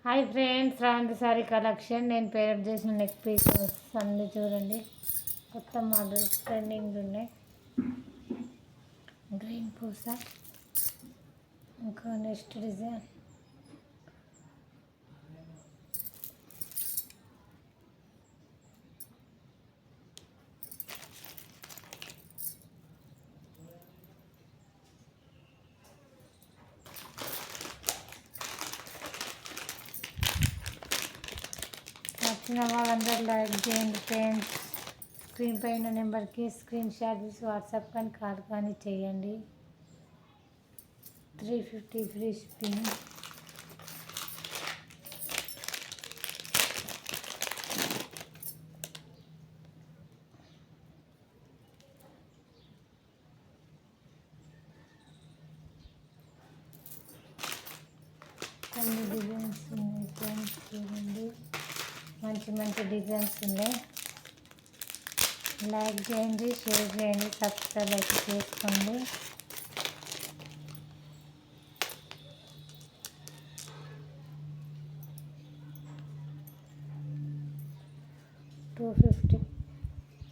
Hi friends, రాంది sari collection. నేను pair up చేసిన నెక్ పీస్ అన్ని చూడండి. కొత్త మోడల్స్ ట్రెండింగ్ ఉన్నాయి. గ్రీన్ పూస, ఇంకా నెక్స్ట్ డిజైన్ నచ్చిన వాళ్ళందరూ లైక్ చేయండి ఫ్రెండ్స్. స్క్రీన్ పైన నెంబర్కి స్క్రీన్ షాట్ తీసి వాట్సాప్ కానీ కాల్ కానీ చేయండి. 350 ఫ్రీ షిప్పింగ్. కొన్ని డిజైన్స్ ఉన్నాయి ఫ్రెండ్స్, చూడండి. మంచి మంచి డిజైన్స్ ఉన్నాయి. లైక్ చేయండి, షేర్ చేయండి, సబ్స్క్రైబ్ అయితే చేసుకోండి. $250